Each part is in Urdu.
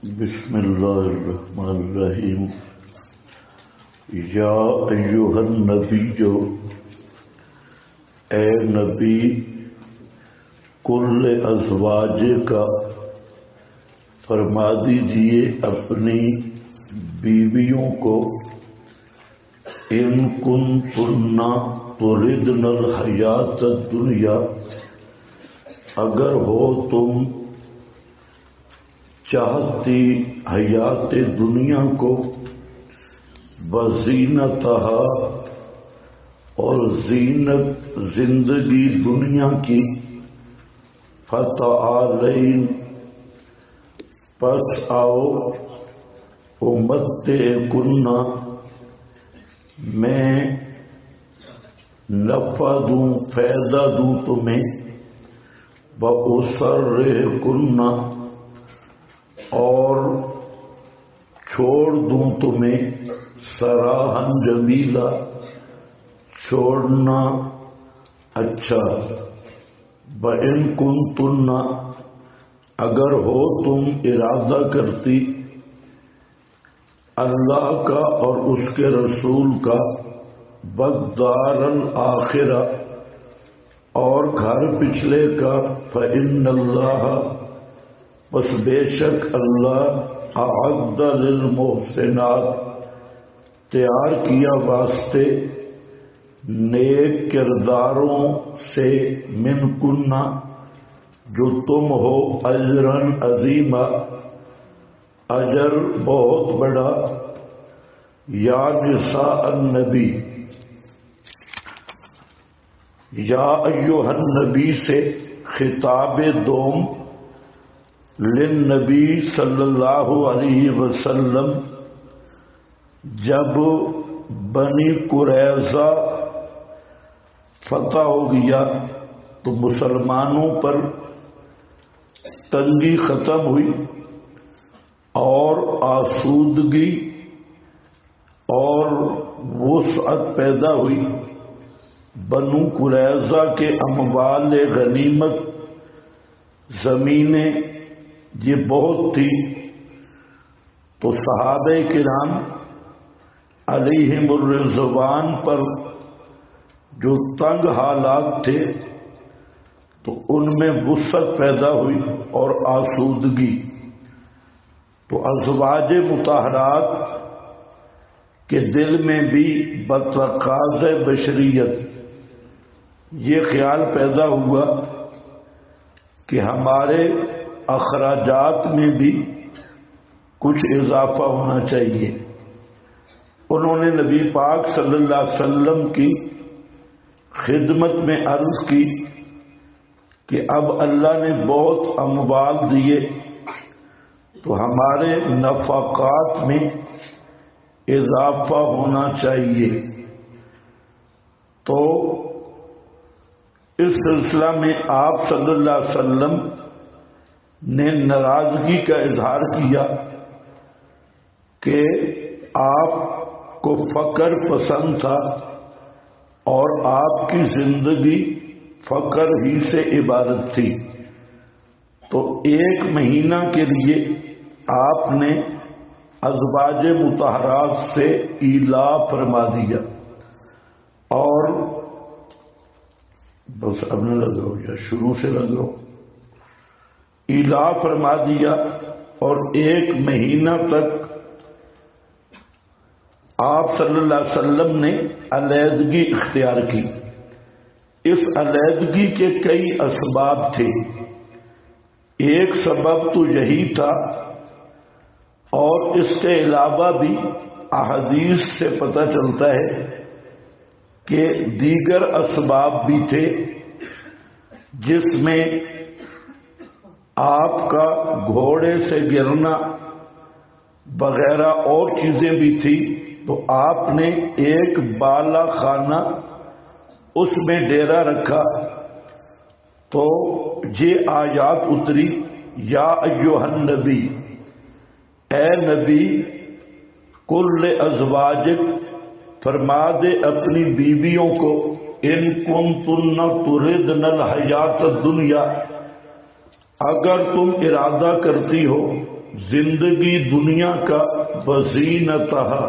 بسم اللہ الرحمن الرحیم یا ایھا النبی اے نبی کل ازواج کا فرما دیجئے اپنی بیویوں کو ان کنتن تردن الحیات الدنیا اگر ہو تم چاہتی حیات دنیا کو وزینتہا اور زینت زندگی دنیا کی فتعالین پس آؤ امتعکن میں نفع دوں فائدہ دوں تمہیں واسرحکن اور چھوڑ دوں تمہیں سراحً جمیلا چھوڑنا اچھا وَإِن كُنتُنَّ اگر ہو تم ارادہ کرتی اللہ کا اور اس کے رسول کا والدار الآخرہ اور گھر پچھلے کا فإن اللہ بس بے شک اللہ اعد للمحسنات تیار کیا واسطے نیک کرداروں سے من کنہ جو تم ہو اجرن عظیما اجر بہت بڑا یا نساء النبی یا ایھا النبی سے خطاب دوم للنبی صلی اللہ علیہ وسلم جب بنی قریظہ فتح ہو گیا تو مسلمانوں پر تنگی ختم ہوئی اور آسودگی اور وسعت پیدا ہوئی بنو قریظہ کے اموال غنیمت زمینیں یہ بہت تھی تو صحابہ کرام علیہم الرضوان پر جو تنگ حالات تھے تو ان میں وسعت پیدا ہوئی اور آسودگی تو ازواج مطہرات کے دل میں بھی بتقاضۂ بشریت یہ خیال پیدا ہوا کہ ہمارے اخراجات میں بھی کچھ اضافہ ہونا چاہیے. انہوں نے نبی پاک صلی اللہ علیہ وسلم کی خدمت میں عرض کی کہ اب اللہ نے بہت اموال دیے تو ہمارے نفقات میں اضافہ ہونا چاہیے. تو اس سلسلہ میں آپ صلی اللہ علیہ وسلم نے ناراضگی کا اظہار کیا کہ آپ کو فقر پسند تھا اور آپ کی زندگی فقر ہی سے عبارت تھی. تو ایک مہینہ کے لیے آپ نے ازواج مطہرات سے ایلا فرما دیا اور بس اب نہ لگاؤ یا شروع سے لگاؤ ایلا فرما دیا اور ایک مہینہ تک آپ صلی اللہ علیہ وسلم نے علیحدگی اختیار کی. اس علیحدگی کے کئی اسباب تھے. ایک سبب تو یہی تھا اور اس کے علاوہ بھی احادیث سے پتہ چلتا ہے کہ دیگر اسباب بھی تھے جس میں آپ کا گھوڑے سے گرنا وغیرہ اور چیزیں بھی تھی. تو آپ نے ایک بالا خانہ اس میں ڈیرا رکھا تو یہ آیات اتری یا ایھا النبی اے نبی کل ازواجک فرما دے اپنی بیویوں کو ان کنتن تردن الحیات الدنیا اگر تم ارادہ کرتی ہو زندگی دنیا کا وزینتہا،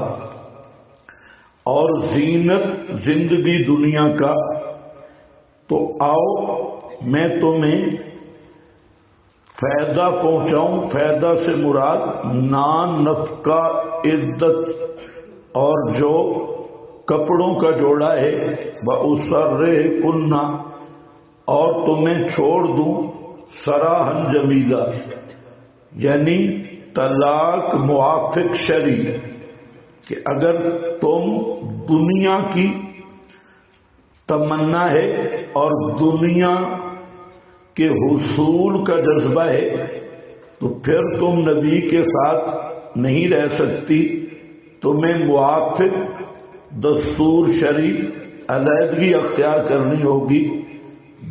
اور زینت زندگی دنیا کا، تو آؤ میں تمہیں فائدہ پہنچاؤں۔ فائدہ سے مراد نان نفقہ عدت اور جو کپڑوں کا جوڑا ہے، وَأُسَرِّحْكُنَّ، اور تمہیں چھوڑ دوں سراحً جمیلہ، یعنی طلاق موافق شرعی، کہ اگر تم دنیا کی تمنا ہے اور دنیا کے حصول کا جذبہ ہے تو پھر تم نبی کے ساتھ نہیں رہ سکتی، تمہیں موافق دستور شرعی علیحدگی اختیار کرنی ہوگی۔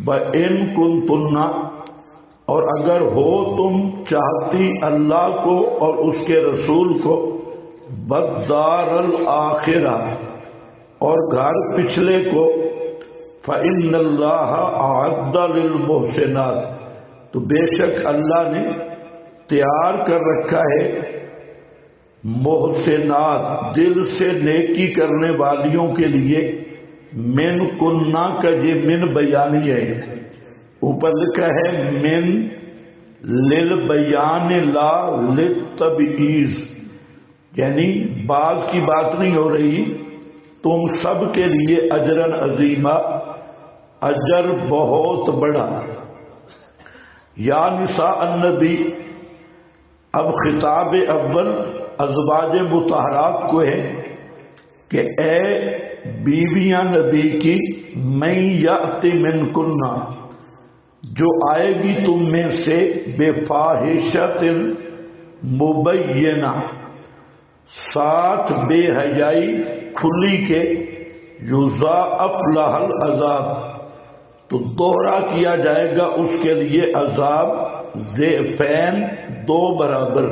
بَإِن كُنتُنَّ، اور اگر ہو تم چاہتی اللہ کو اور اس کے رسول کو، وَالدَّارَ الْآخِرَةَ، اور گھر پچھلے کو، فَإِنَّ اللَّهَ أَعَدَّ لِلْمُحْسِنَاتِ، تو بے شک اللہ نے تیار کر رکھا ہے محسنات، دل سے نیکی کرنے والیوں کے لیے، من کنہ کا یہ من بیانی ہے، اوپر لکھا ہے من للبیان لا للتبعیض، یعنی بعض کی بات نہیں ہو رہی، تم سب کے لیے اجرن عظیمہ، اجر بہت بڑا۔ یا نساء النبی، اب خطاب اول ازواج مطہرات کو ہے کہ اے بیویاں نبی کی، من یأتی منکن، جو آئے گی تم میں سے، بفاحشۃ مبینہ، ساتھ بے حیائی کھلی کے، یضاعف لہا العذاب، تو دوہرا کیا جائے گا اس کے لیے عذاب، ضعفین، 2 برابر۔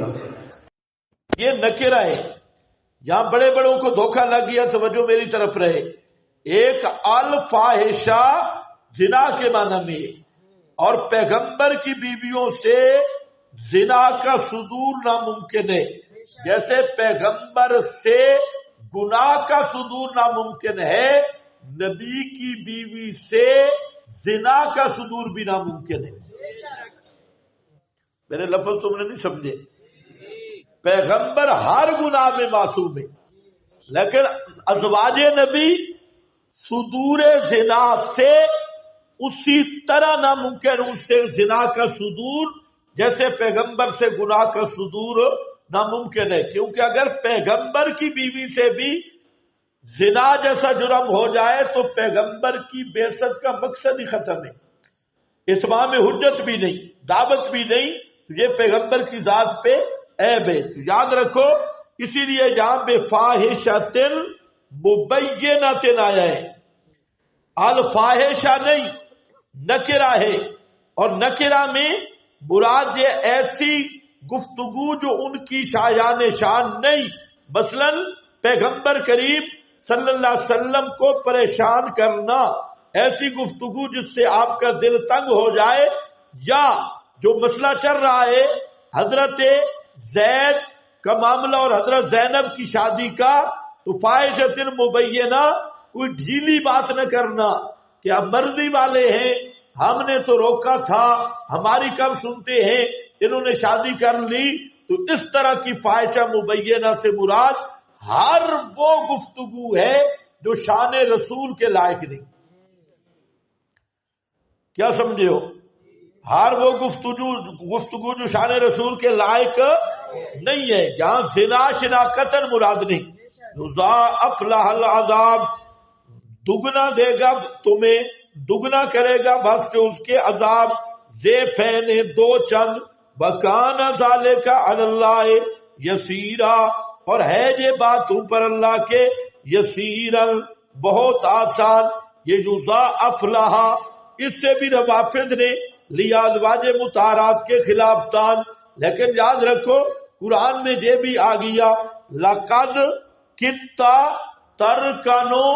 یہ نکرہ ہے، یہاں بڑے بڑوں کو دھوکہ لگ گیا، توجہ میری طرف رہے۔ ایک الفاحشہ زنا کے معنی میں ہے، اور پیغمبر کی بیویوں سے زنا کا صدور ناممکن ہے، جیسے پیغمبر سے گناہ کا صدور ناممکن ہے، نبی کی بیوی سے زنا کا صدور بھی ناممکن ہے۔ میرے لفظ تم نے نہیں سمجھے، پیغمبر ہر گناہ میں معصوم ہے، لیکن ازواج نبی صدور زنا سے اسی طرح ناممکن، اس سے زنا کا صدور جیسے پیغمبر سے گناہ کا صدور ناممکن ہے، کیونکہ اگر پیغمبر کی بیوی سے بھی زنا جیسا جرم ہو جائے تو پیغمبر کی بعثت کا مقصد ہی ختم ہے، اتمام حجت بھی نہیں، دعوت بھی نہیں، تو یہ پیغمبر کی ذات پہ عیب ہے۔ تو یاد رکھو، اسی لیے یہاں بے فاحشۃ مبینۃ آیا ہے، الفاحشہ نہیں، نکرہ ہے، اور نکرہ میں مراد یہ ایسی گفتگو جو ان کی شایان شان نہیں، مثلا پیغمبر کریم صلی اللہ علیہ وسلم کو پریشان کرنا، ایسی گفتگو جس سے آپ کا دل تنگ ہو جائے، یا جو مسئلہ چل رہا ہے حضرت زید کا معاملہ اور حضرت زینب کی شادی کا، تو فاحشۃ مبینہ، کوئی ڈھیلی بات نہ کرنا کہ آپ مرضی والے ہیں، ہم نے تو روکا تھا، ہماری کم سنتے ہیں، انہوں نے شادی کر لی، تو اس طرح کی فاحشہ مبینہ سے مراد ہر وہ گفتگو ہے جو شان رسول کے لائق نہیں۔ کیا سمجھے ہو؟ ہر وہ گفتگو جو شان رسول کے لائق نہیں ہے، جہاں زنا شناقتن مراد نہیں، یضاعف لہا العذاب، دگنا دے گا تمہیں، دگنا کرے گا بس کہ اس کے عذاب، ضعفین، 2 چند، وکان ذالک علی اللہ یسیرا، اور ہے یہ بات تم پر اللہ کے، یسیرا، بہت آسان۔ یہ یضاعف لہا، اس سے بھی روافض نے لیا ازواج مطہرات کے خلاف تان، لیکن یاد رکھو قرآن میں یہ بھی آ گیا، لقد کتا ترکنو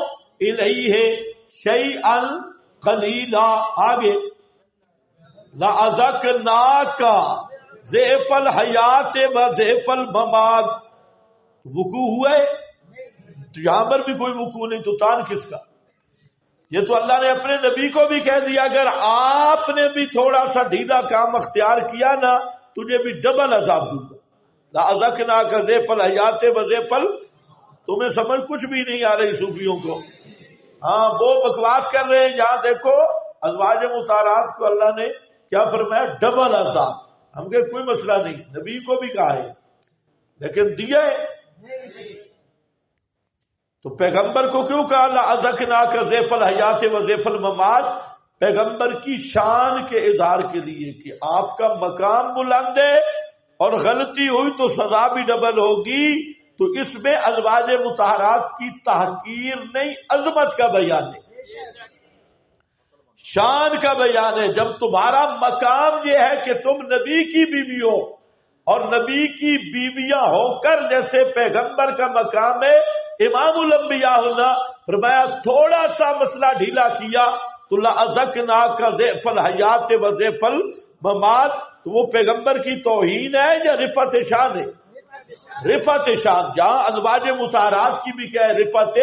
الیہ شیئا قلیلا، آگے لَأَذَقْنَاكَ ضعف الحیات و ضعف الممات، وقوع ہوا ہے؟ تو یہاں پر بھی کوئی وقوع نہیں، تو تان کس کا؟ یہ تو اللہ نے اپنے نبی کو بھی کہہ دیا اگر آپ نے بھی تھوڑا سا ڈھیلا کام اختیار کیا نا تجھے بھی ڈبل عذاب دوں گا، لَأَذَقْنَاكَ ضِعْفَ الْحَيَاةِ وَضِعْفَ تمہیں سمجھ کچھ بھی نہیں آ رہی صوفیوں کو، ہاں وہ بکواس کر رہے ہیں۔ یہاں دیکھو ازواج مطہرات کو اللہ نے کیا فرمایا؟ ڈبل عذاب۔ ہم کہ کوئی مسئلہ نہیں، نبی کو بھی کہا ہے لیکن دیا ہے تو پیغمبر کو کیوں کہا لَأَذَقْنَاكَ ضِعْفَ الْحَيَاةِ وَضِعْفَ الممات؟ پیغمبر کی شان کے اظہار کے لیے کہ آپ کا مقام بلند ہے اور غلطی ہوئی تو سزا بھی ڈبل ہوگی۔ تو اس میں ازواج مطہرات کی تحقیر نہیں، عظمت کا بیان ہے، شان کا بیان ہے۔ جب تمہارا مقام یہ ہے کہ تم نبی کی بیوی ہو اور نبی کی بیویاں ہو کر جیسے پیغمبر کا مقام ہے امام الانبیاء ہونا، فرمایا تھوڑا سا مسئلہ ڈھیلا کیا تو لَأَذَقْنَاكَ ضِعْفَ الْحَيَاةِ وَضِعْفَ الممات، تو وہ پیغمبر کی توہین ہے یا رفعت شان ہے؟ رفعت شان۔ جہاں ازواج مطہرات کی بھی کیا ہے؟ رفعت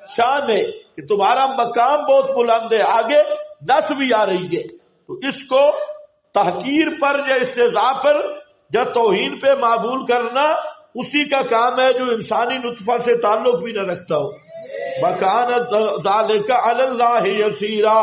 شان ہے کہ تمہارا مقام بہت بلند ہے، آگے نس بھی آ رہی ہے، تو اس کو تحقیر پر یا استہزاء پر یا توہین پہ معمول کرنا اسی کا کام ہے جو انسانی نطفہ سے تعلق بھی نہ رکھتا ہو۔ وَكَانَ ذَلِكَ عَلَى اللَّهِ يَسِيرًا،